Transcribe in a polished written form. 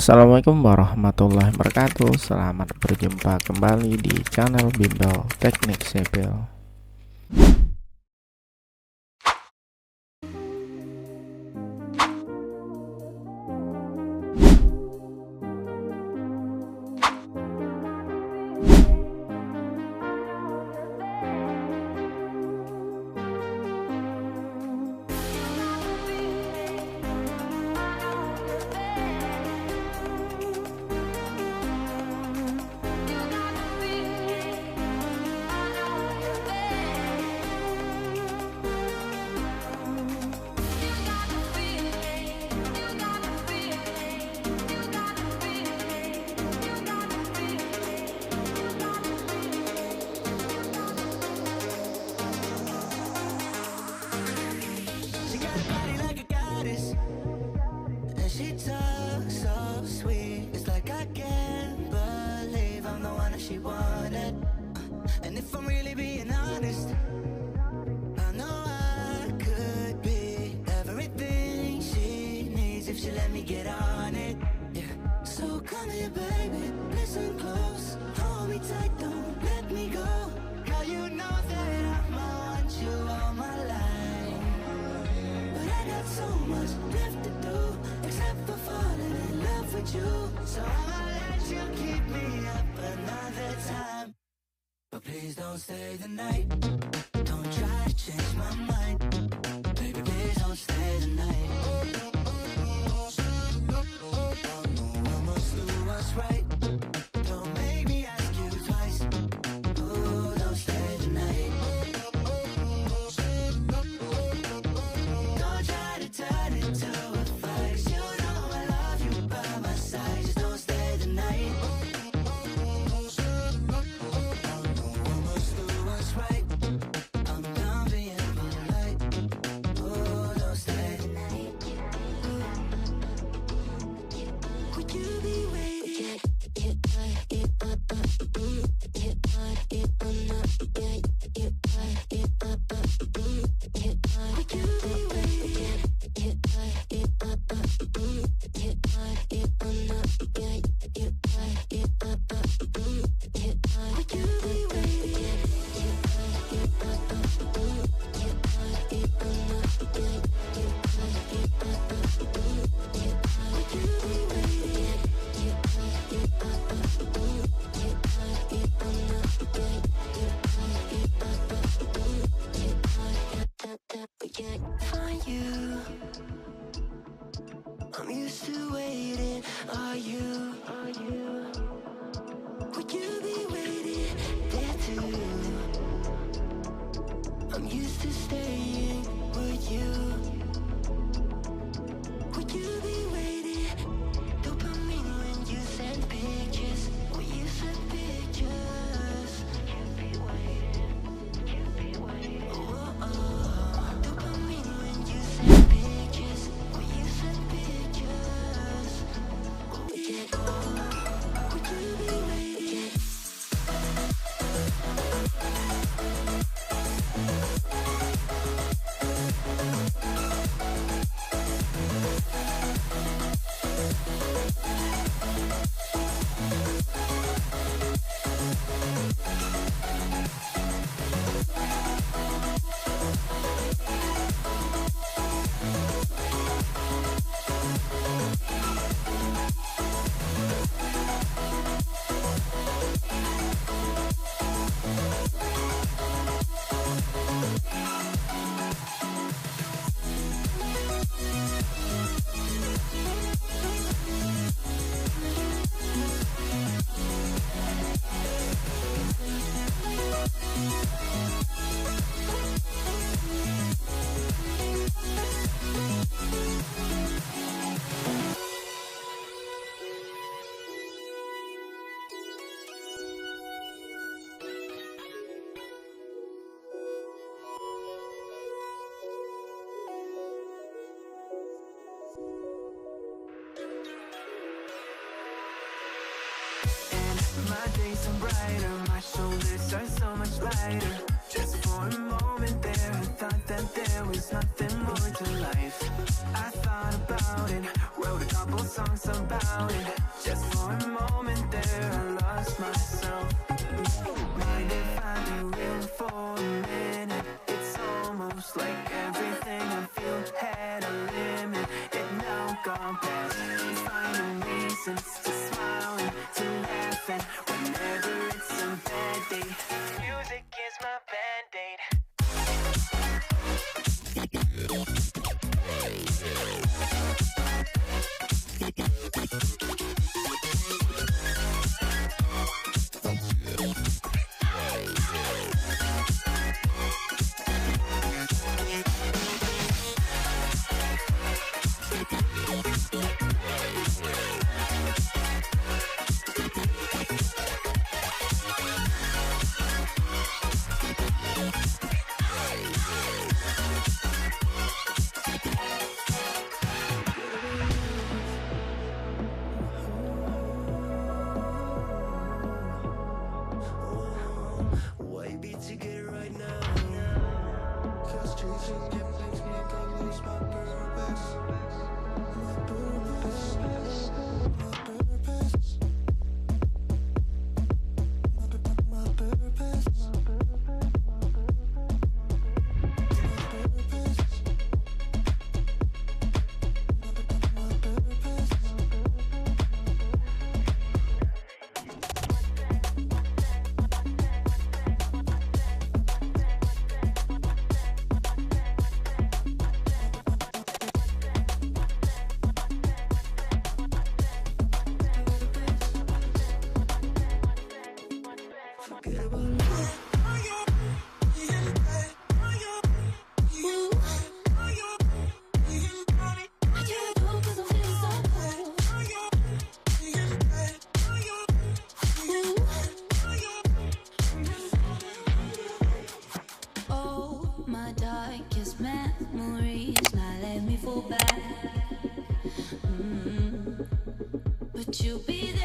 Assalamualaikum warahmatullahi wabarakatuh. Selamat berjumpa kembali di channel Bimbel Teknik Sipil. She talks so sweet, it's like I can't believe I'm the one that she wanted. And if I'm really being honest, I know I could be everything she needs if she let me get on it. Yeah. So come here, baby, listen close, hold me tight, don't let me go. Girl, you know that I'ma want you all my life, but I got so much left to do, except for falling in love with you. So I'ma let you keep me up another time, but please don't stay the night. Don't try to change my mind, baby, please don't stay the night. I'ma do what's right, don't make me ask you twice. Oh, don't stay the night. Don't try to turn it to a fight, 'cause you know I love you by my side. Just don't stay the night. I'ma do what's right, I'm done being polite. Oh, don't stay the night. Would you be waiting? Would you be waiting? Would you be waiting? Would you be waiting? Find you, I'm used to waiting. Are you? Would you be waiting there too? I'm used to staying. Would you? Would you be waiting? Dopamine when you send pictures. When you send pictures. Can't be waiting. Oh, dopamine when you send pictures. When you send pictures. Would you be waiting? My days are brighter, my shoulders are so much lighter. Just for a moment there, I thought that there was nothing more to life. I thought about it, wrote a couple songs once about it. Just for a moment there, I lost myself. Mind if I be real for a minute? It's almost like everything I feel had a limit. It now gone past. Finding reasons to smile and to laugh at whenever it's a bad day. Music is my band-aid. Memories might let me fall back, but you'll be there.